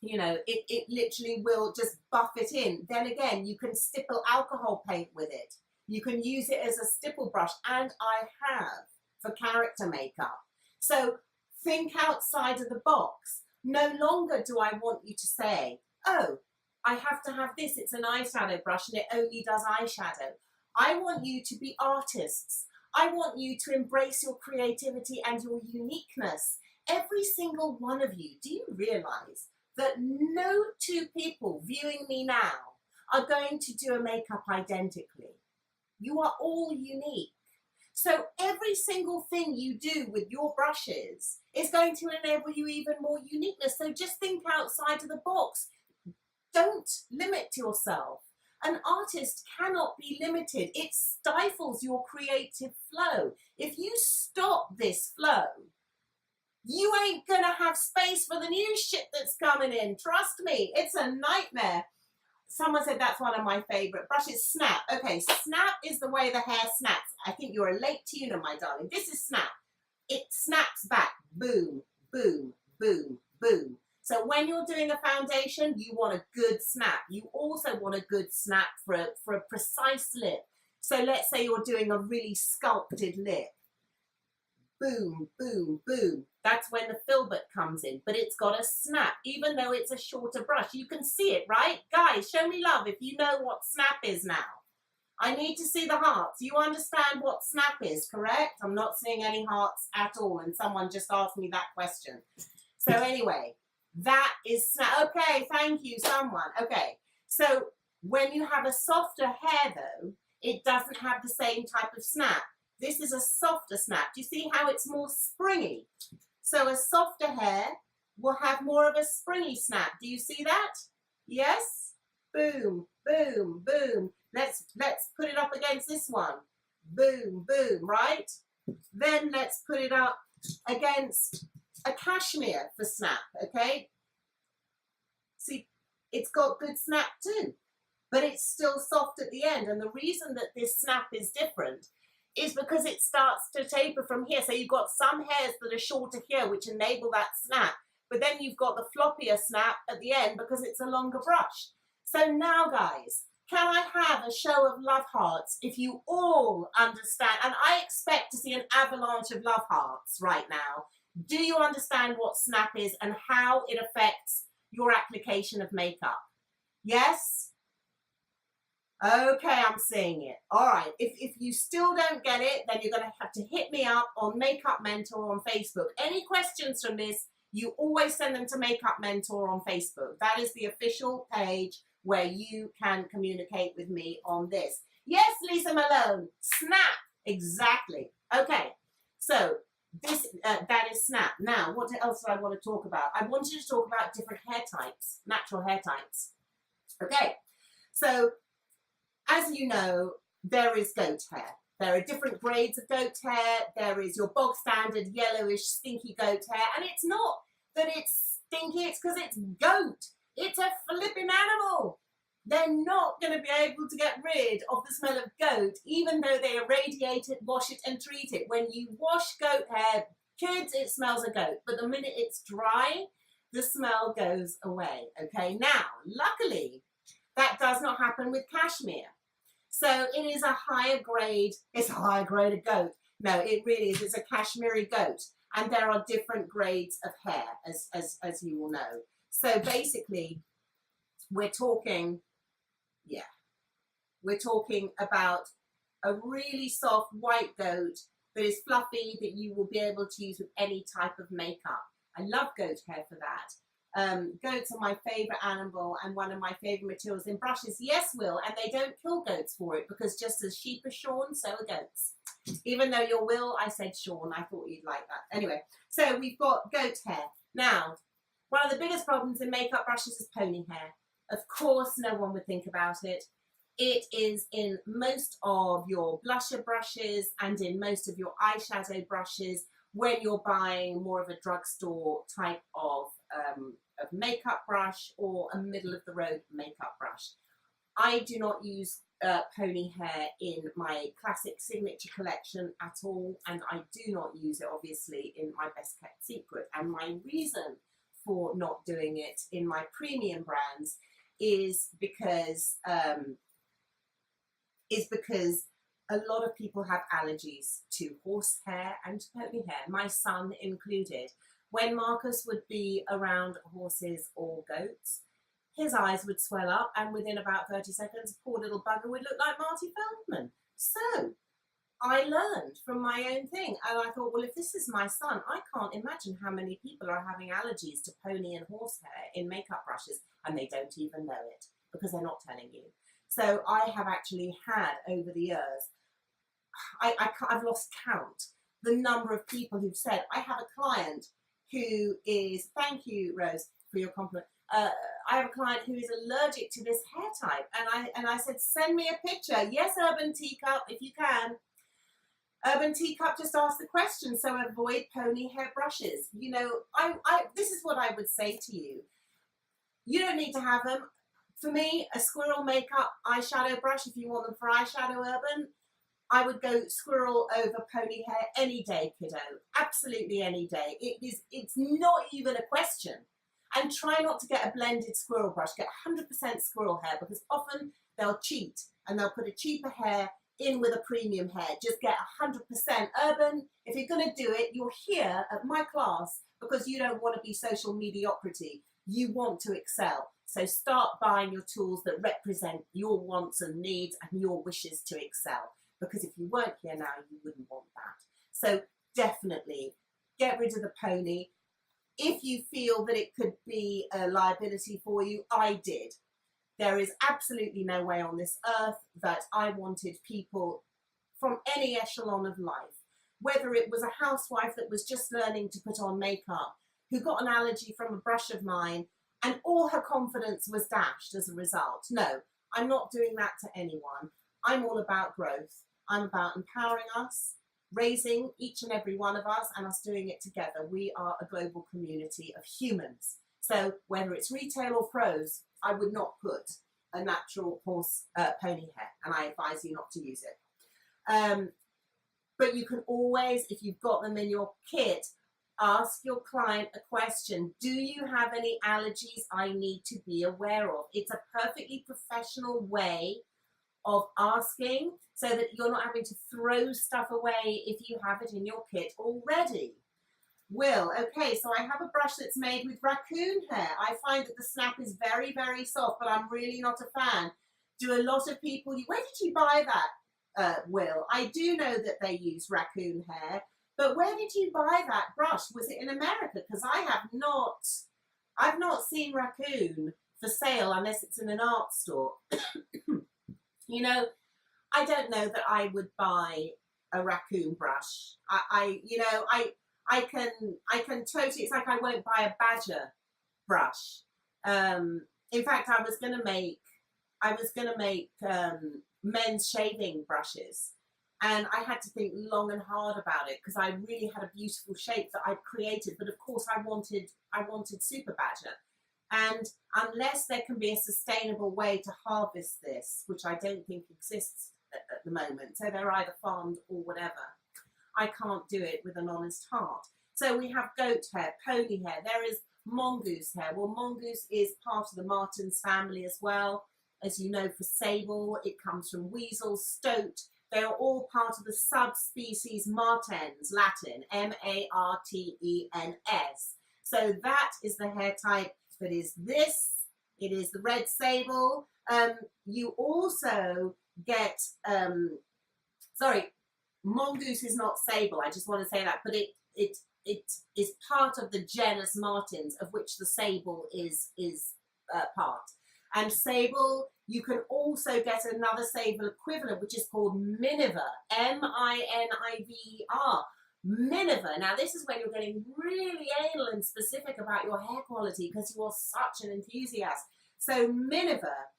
You know, it literally will just buff it in. Then again, you can stipple alcohol paint with it. You can use it as a stipple brush, and I have for character makeup. So think outside of the box. No longer do I want you to say, oh, I have to have this. It's an eyeshadow brush and it only does eyeshadow. I want you to be artists. I want you to embrace your creativity and your uniqueness. Every single one of you, do you realize that no two people viewing me now are going to do a makeup identically? You are all unique. So every single thing you do with your brushes is going to enable you even more uniqueness. So just think outside of the box. Don't limit yourself. An artist cannot be limited. It stifles your creative flow. If you stop this flow, you ain't gonna have space for the new shit that's coming in. Trust me, it's a nightmare. Someone said that's one of my favorite brushes. Snap. Okay, snap is the way the hair snaps. I think you're a late tuner, my darling. This is snap. It snaps back. Boom, boom, boom, boom. So when you're doing a foundation, you want a good snap. You also want a good snap for a precise lip. So let's say you're doing a really sculpted lip. Boom, boom, boom. That's when the filbert comes in, but it's got a snap, even though it's a shorter brush. You can see it, right? Guys, show me love if you know what snap is now. I need to see the hearts. You understand what snap is, correct? I'm not seeing any hearts at all, and someone just asked me that question. So anyway, that is snap. Okay, thank you, someone. Okay, so when you have a softer hair, though, it doesn't have the same type of snap. This is a softer snap. Do you see how it's more springy? So a softer hair will have more of a springy snap. Do you see that? Yes? Boom, boom, boom. Let's put it up against this one. Boom, boom, right? Then let's put it up against a cashmere for snap, okay? See, it's got good snap too, but it's still soft at the end. And the reason that this snap is different is because it starts to taper from here. So you've got some hairs that are shorter here, which enable that snap, but then you've got the floppier snap at the end because it's a longer brush. So now, guys, can I have a show of love hearts if you all understand? And I expect to see an avalanche of love hearts right now. Do you understand what snap is and how it affects your application of makeup? Yes? Okay, I'm seeing it. All right, if you still don't get it, then you're going to have to hit me up on Makeup Mentor on Facebook. Any questions from this, you always send them to Makeup Mentor on Facebook. That is the official page where you can communicate with me on this. Yes, Lisa Malone, snap, exactly. Okay, so this that is snap. Now, what else do I want to talk about? I wanted to talk about different hair types, natural hair types. Okay, so as you know, there is goat hair. There are different grades of goat hair. There is your bog standard yellowish stinky goat hair, and it's not that it's stinky, it's because it's goat. It's a flipping animal. They're not going to be able to get rid of the smell of goat, even though they irradiate it, wash it, and treat it. When you wash goat hair, kids, it smells of goat. But the minute it's dry, the smell goes away. Okay, now, luckily, that does not happen with cashmere. So it is a higher grade, it's a higher grade of goat. No, it really is. It's a cashmere goat. And there are different grades of hair, as you will know. So basically, we're talking about a really soft white goat that is fluffy, that you will be able to use with any type of makeup. I love goat hair for that. Goats are my favorite animal and one of my favorite materials in brushes. Yes, Will, and they don't kill goats for it, because just as sheep are shorn, so are goats. Even though you're Will, I said shorn. I thought you'd like that. Anyway, so we've got goat hair. Now, one of the biggest problems in makeup brushes is pony hair. Of course, no one would think about it. It is in most of your blusher brushes and in most of your eyeshadow brushes when you're buying more of a drugstore type of makeup brush or a middle-of-the-road makeup brush. I do not use pony hair in my classic signature collection at all, and I do not use it, obviously, in my best kept secret. And my reason for not doing it in my premium brands is because a lot of people have allergies to horsehair and pony hair, my son included. When Marcus would be around horses or goats, his eyes would swell up, and within about 30 seconds, poor little bugger would look like Marty Feldman. So I learned from my own thing, and I thought, well, if this is my son, I can't imagine how many people are having allergies to pony and horsehair in makeup brushes, and they don't even know it because they're not telling you. So I have actually had, over the years, I've lost count the number of people who've said, I have a client who is, thank you, Rose, for your compliment. I have a client who is allergic to this hair type, and I said, send me a picture. Yes, Urban Teacup, if you can. Urban Teacup just asked the question, so avoid pony hair brushes. You know, this is what I would say to you. You don't need to have them. For me, a squirrel makeup eyeshadow brush, if you want them for eyeshadow, Urban, I would go squirrel over pony hair any day, kiddo. Absolutely any day. It's not even a question. And try not to get a blended squirrel brush. Get 100% squirrel hair, because often they'll cheat and they'll put a cheaper hair in with a premium hair. Just get 100% urban. If you're going to do it, you're here at my class because you don't want to be social mediocrity. You want to excel. So start buying your tools that represent your wants and needs and your wishes to excel. Because if you weren't here now, you wouldn't want that. So definitely get rid of the pony. If you feel that it could be a liability for you, I did. There is absolutely no way on this earth that I wanted people from any echelon of life, whether it was a housewife that was just learning to put on makeup, who got an allergy from a brush of mine, and all her confidence was dashed as a result. No, I'm not doing that to anyone. I'm all about growth. I'm about empowering us, raising each and every one of us, and us doing it together. We are a global community of humans. So whether it's retail or pros, I would not put a natural horse pony hair, and I advise you not to use it. But you can always, if you've got them in your kit, ask your client a question. Do you have any allergies I need to be aware of? It's a perfectly professional way of asking, so that you're not having to throw stuff away if you have it in your kit already. Will, okay, so I have a brush that's made with raccoon hair. I find that the snap is very, very soft, but I'm really not a fan. Do a lot of people, where did you buy that, Will? I do know that they use raccoon hair, but where did you buy that brush? Was it in America? Because I've not seen raccoon for sale unless it's in an art store. You know, I don't know that I would buy a raccoon brush. I can totally, it's like I won't buy a badger brush. In fact, I was gonna make men's shaving brushes, and I had to think long and hard about it because I really had a beautiful shape that I'd created, but of course I wanted super badger. And unless there can be a sustainable way to harvest this, which I don't think exists at the moment, so they're either farmed or whatever, I can't do it with an honest heart. So we have goat hair, pony hair, there is mongoose hair. Well, mongoose is part of the martens family as well. As you know, for sable, it comes from weasel, stoat. They are all part of the subspecies martens, Latin, M-A-R-T-E-N-S. So that is the hair type that is this. It is the red sable. You also get, mongoose is not sable, I just want to say that, but it is part of the genus martens, of which the sable is part. And sable, you can also get another sable equivalent, which is called miniver, M-I-N-I-V-E-R. Miniver. Now this is when you're getting really anal and specific about your hair quality because you are such an enthusiast. So miniver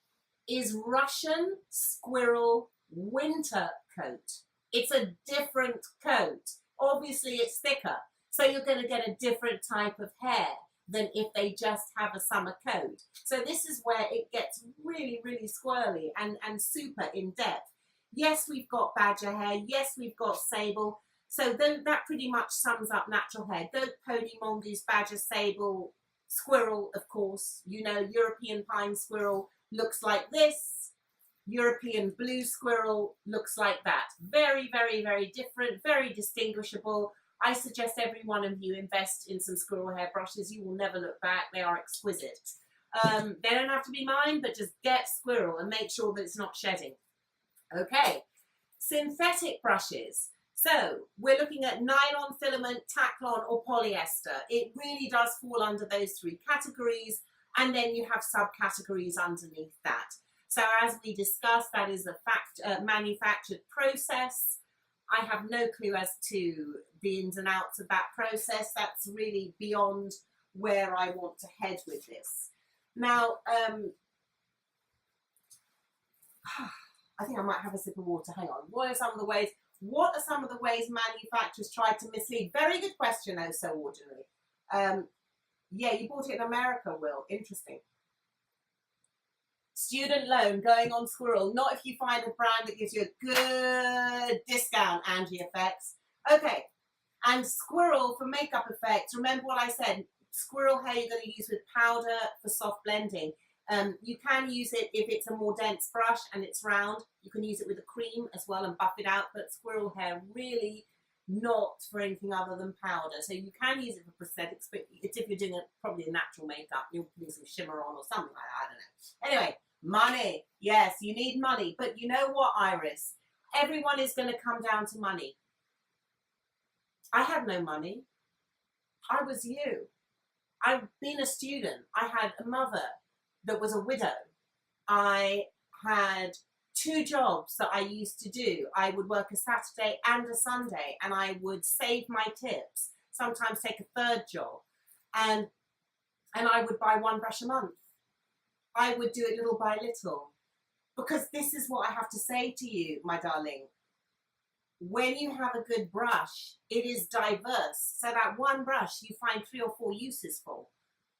is Russian squirrel winter coat. It's a different coat. Obviously it's thicker, so you're going to get a different type of hair than if they just have a summer coat. So this is where it gets really, really squirrely and super in depth. Yes, we've got badger hair. Yes, we've got sable. So that pretty much sums up natural hair. Goat, pony, mongoose, badger, sable, squirrel, of course. You know, European pine squirrel looks like this. European blue squirrel looks like that. Very, very, very different, very distinguishable. I suggest every one of you invest in some squirrel hair brushes. You will never look back. They are exquisite. They don't have to be mine, but just get squirrel and make sure that it's not shedding. Okay, synthetic brushes. So we're looking at nylon, filament, Taclon or polyester. It really does fall under those three categories, and then you have subcategories underneath that. So as we discussed, that is a manufactured process. I have no clue as to the ins and outs of that process. That's really beyond where I want to head with this. Now, I think I might have a sip of water. Hang on. What are some of the ways manufacturers try to mislead? Very good question, oh so ordinary. Yeah, you bought it in America, Will. Interesting. Student loan, going on squirrel. Not if you find a brand that gives you a good discount, Angie Effects. Okay, and squirrel for makeup effects. Remember what I said, squirrel hair you're going to use with powder for soft blending. You can use it if it's a more dense brush and it's round. You can use it with a cream as well and buff it out, but squirrel hair really not for anything other than powder. So you can use it for prosthetics, but it's if you're doing probably a natural makeup, you're putting some shimmer on or something like that, I don't know. Anyway, money. Yes, you need money. But you know what, Iris? Everyone is going to come down to money. I had no money. I was you. I've been a student. I had a mother that was a widow. I had 2 jobs that I used to do. I would work a Saturday and a Sunday, and I would save my tips, sometimes take a 3rd job, and I would buy 1 brush a month. I would do it little by little, because this is what I have to say to you, my darling. When you have a good brush, it is diverse. So that 1 brush you find 3 or 4 uses for,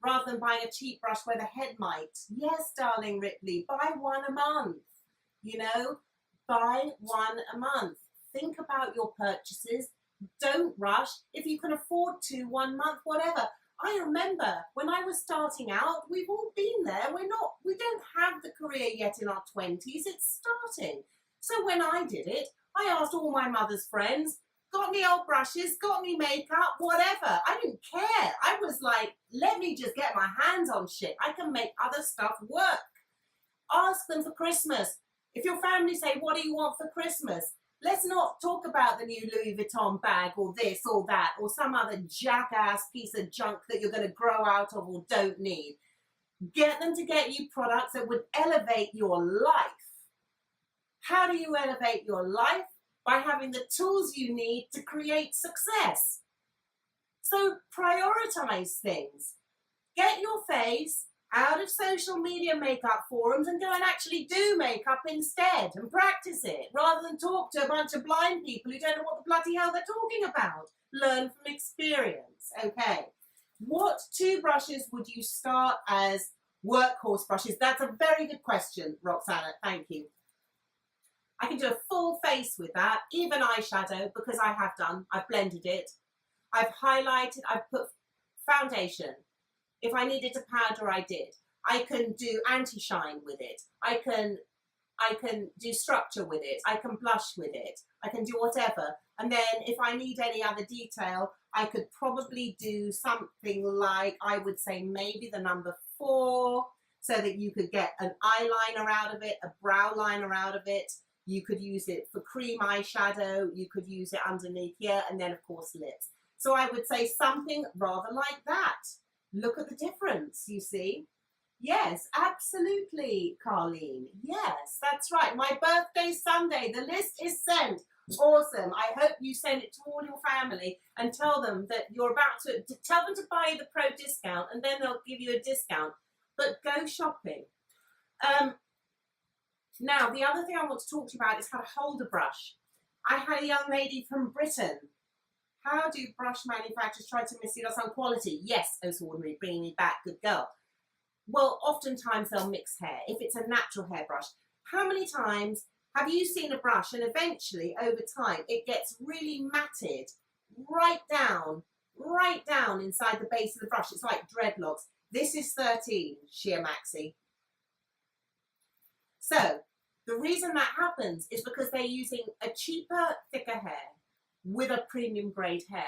rather than buying a cheap brush where the head might. Yes, darling Ripley, buy 1 a month. You know, buy 1 a month. Think about your purchases. Don't rush. If you can afford to, 1 month, whatever. I remember when I was starting out, we've all been there. We don't have the career yet in our 20s. It's starting. So when I did it, I asked all my mother's friends, got me old brushes, got me makeup, whatever. I didn't care. I was like, let me just get my hands on shit. I can make other stuff work. Ask them for Christmas. If your family say, what do you want for Christmas? Let's not talk about the new Louis Vuitton bag or this or that or some other jackass piece of junk that you're going to grow out of or don't need. Get them to get you products that would elevate your life. How do you elevate your life? By having the tools you need to create success. So prioritize things. Get your face out of social media makeup forums and go and actually do makeup instead and practice it, rather than talk to a bunch of blind people who don't know what the bloody hell they're talking about. Learn from experience. Okay. What 2 brushes would you start as workhorse brushes? That's a very good question, Roxana. Thank you. I can do a full face with that, even eyeshadow, because I have done. I've blended it. I've highlighted. I've put foundation. If I needed to powder, I did. I can do anti-shine with it. I can do structure with it. I can blush with it. I can do whatever. And then if I need any other detail, I could probably do something like, I would say maybe the number 4, so that you could get an eyeliner out of it, a brow liner out of it. You could use it for cream eyeshadow. You could use it underneath here, and then of course lips. So I would say something rather like that. Look at the difference, you see. Yes, absolutely, Carlene. Yes, that's right. My birthday Sunday. The list is sent. Awesome. I hope you send it to all your family and tell them that you're about to tell them to buy the pro discount, and then they'll give you a discount. But go shopping. Now, the other thing I want to talk to you about is how to hold a brush. I had a young lady from Britain. How do brush manufacturers try to mislead us on quality? Yes, Osa Ordinary, bringing me back, good girl. Well, oftentimes they'll mix hair, if it's a natural hairbrush. How many times have you seen a brush and eventually, over time, it gets really matted right down inside the base of the brush? It's like dreadlocks. This is 13 sheer maxi. So the reason that happens is because they're using a cheaper, thicker hair with a premium grade hair,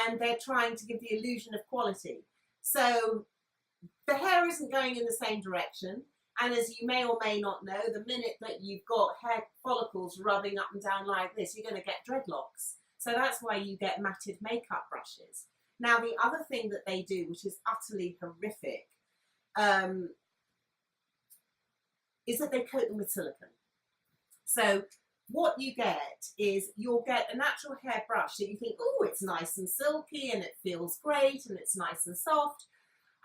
and they're trying to give the illusion of quality. So the hair isn't going in the same direction, and as you may or may not know, the minute that you've got hair follicles rubbing up and down like this, you're going to get dreadlocks. So that's why you get matted makeup brushes. Now, the other thing that they do, which is utterly horrific, is that they coat them with silicone. So what you get is you'll get a natural hair brush that you think, oh, it's nice and silky and it feels great and it's nice and soft.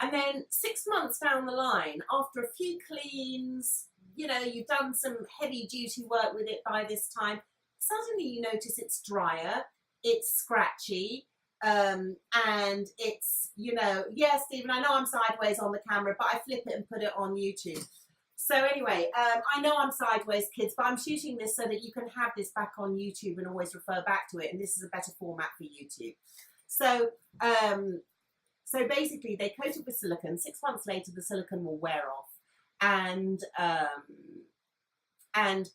And then 6 months down the line, after a few cleans, you know, you've done some heavy duty work with it by this time, suddenly you notice it's drier, it's scratchy, and it's, you know, yeah, Stephen, I know I'm sideways on the camera, but I flip it and put it on YouTube. So anyway, I know I'm sideways, kids, but I'm shooting this so that you can have this back on YouTube and always refer back to it. And this is a better format for YouTube. So, So basically they coat it with silicone. 6 months later, the silicone will wear off. And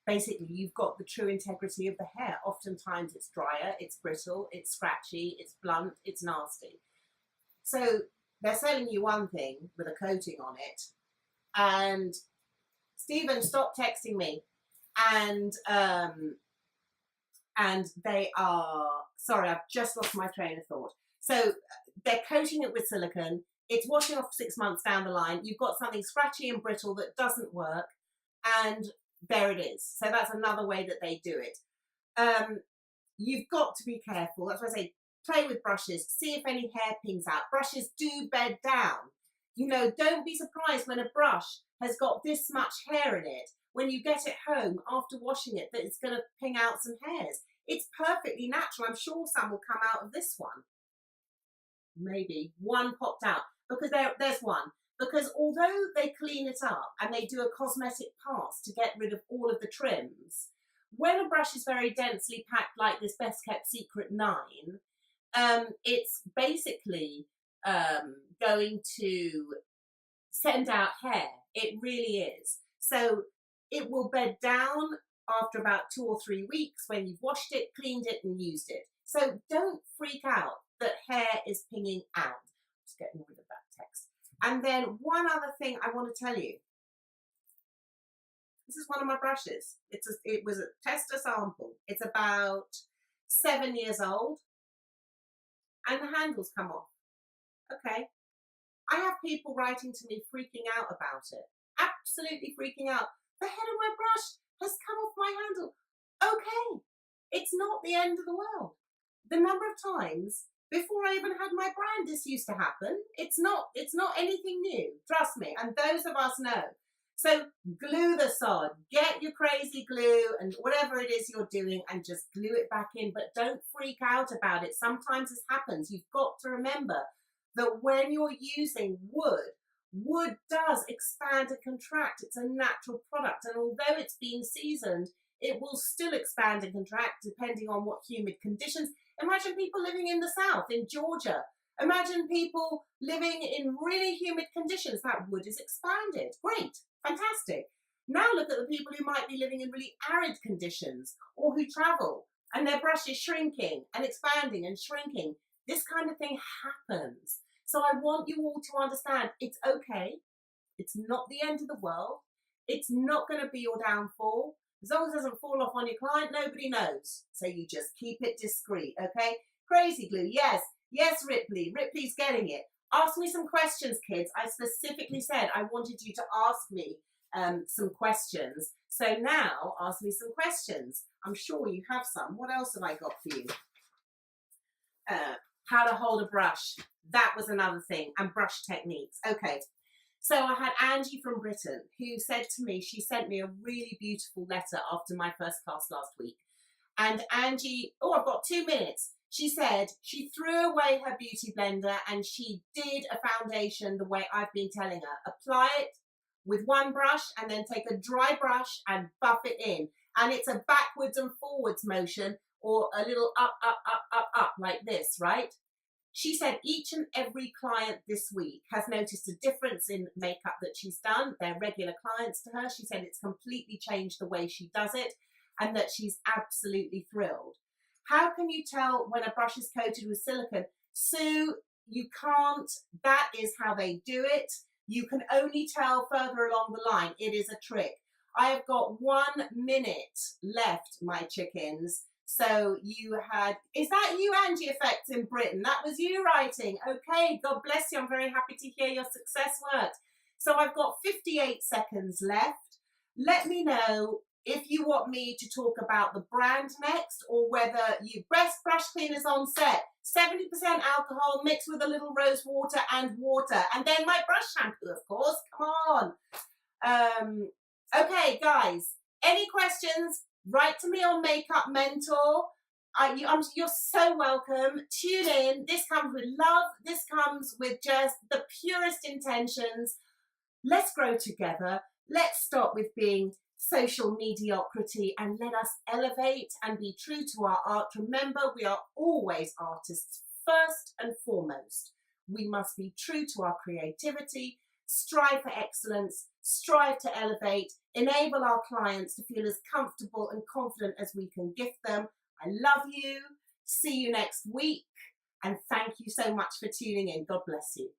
basically you've got the true integrity of the hair. Oftentimes it's drier, it's brittle, it's scratchy, it's blunt, it's nasty. So they're selling you one thing with a coating on it, and Stephen, stop texting me. And they are, sorry, I've just lost my train of thought. So they're coating it with silicone. It's washing off 6 months down the line. You've got something scratchy and brittle that doesn't work, and there it is. So that's another way that they do it. You've got to be careful. That's why I say play with brushes. See if any hair pings out. Brushes do bed down. You know, don't be surprised when a brush has got this much hair in it. When you get it home after washing it, that it's going to ping out some hairs. It's perfectly natural. I'm sure some will come out of this one. Maybe one popped out, because there's one. Because although they clean it up and they do a cosmetic pass to get rid of all of the trims, when a brush is very densely packed like this Best Kept Secret 9, it's basically going to send out hair. It really is. So it will bed down after about 2 or 3 weeks when you've washed it, cleaned it and used it. So don't freak out that hair is pinging out. Just getting rid of that text. And then one other thing I want to tell you. This is one of my brushes. It was a tester sample. It's about 7 years old. And the handles come off. Okay. I have people writing to me freaking out about it. Absolutely freaking out. The head of my brush has come off my handle. Okay. It's not the end of the world. The number of times before I even had my brand this used to happen. It's not anything new. Trust me. And those of us know. So glue the sod. Get your crazy glue and whatever it is you're doing and just glue it back in. But don't freak out about it. Sometimes this happens. You've got to remember that when you're using wood does expand and contract. It's a natural product. And although it's been seasoned, it will still expand and contract depending on what humid conditions. Imagine people living in the south, in Georgia. Imagine people living in really humid conditions. That wood is expanded. Great. Fantastic. Now look at the people who might be living in really arid conditions or who travel and their brush is shrinking and expanding and shrinking. This kind of thing happens. So I want you all to understand it's okay. It's not the end of the world. It's not going to be your downfall. As long as it doesn't fall off on your client, nobody knows. So you just keep it discreet, okay? Crazy glue, yes. Yes, Ripley. Ripley's getting it. Ask me some questions, kids. I specifically said I wanted you to ask me some questions. So now ask me some questions. I'm sure you have some. What else have I got for you? How to hold a brush. That was another thing. And brush techniques. Okay. So I had Angie from Britain who said to me, she sent me a really beautiful letter after my first class last week. And Angie, oh, I've got 2 minutes. She said she threw away her beauty blender and she did a foundation the way I've been telling her. Apply it with one brush and then take a dry brush and buff it in. And it's a backwards and forwards motion or a little up, up, up, up, up like this, right? She said each and every client this week has noticed a difference in makeup that she's done. They're regular clients to her. She said it's completely changed the way she does it and that she's absolutely thrilled. How can you tell when a brush is coated with silicone? Sue, you can't. That is how they do it. You can only tell further along the line. It is a trick. I have got 1 minute left, my chickens. So you had, is that you, Angie Effects in Britain? That was you writing. Okay, God bless you. I'm very happy to hear your success worked. So I've got 58 seconds left. Let me know if you want me to talk about the brand next or whether you best brush cleaners on set. 70% alcohol mixed with a little rose water and water. And then my brush shampoo, of course. Come on. Okay, guys, any questions? Write to me on Makeup Mentor. You're so welcome. Tune in. This comes with love. This comes with just the purest intentions. Let's grow together. Let's stop with being social mediocrity and let us elevate and be true to our art. Remember, we are always artists first and foremost. We must be true to our creativity, strive for excellence, strive to elevate, enable our clients to feel as comfortable and confident as we can gift them. I love you. See you next week. And thank you so much for tuning in. God bless you.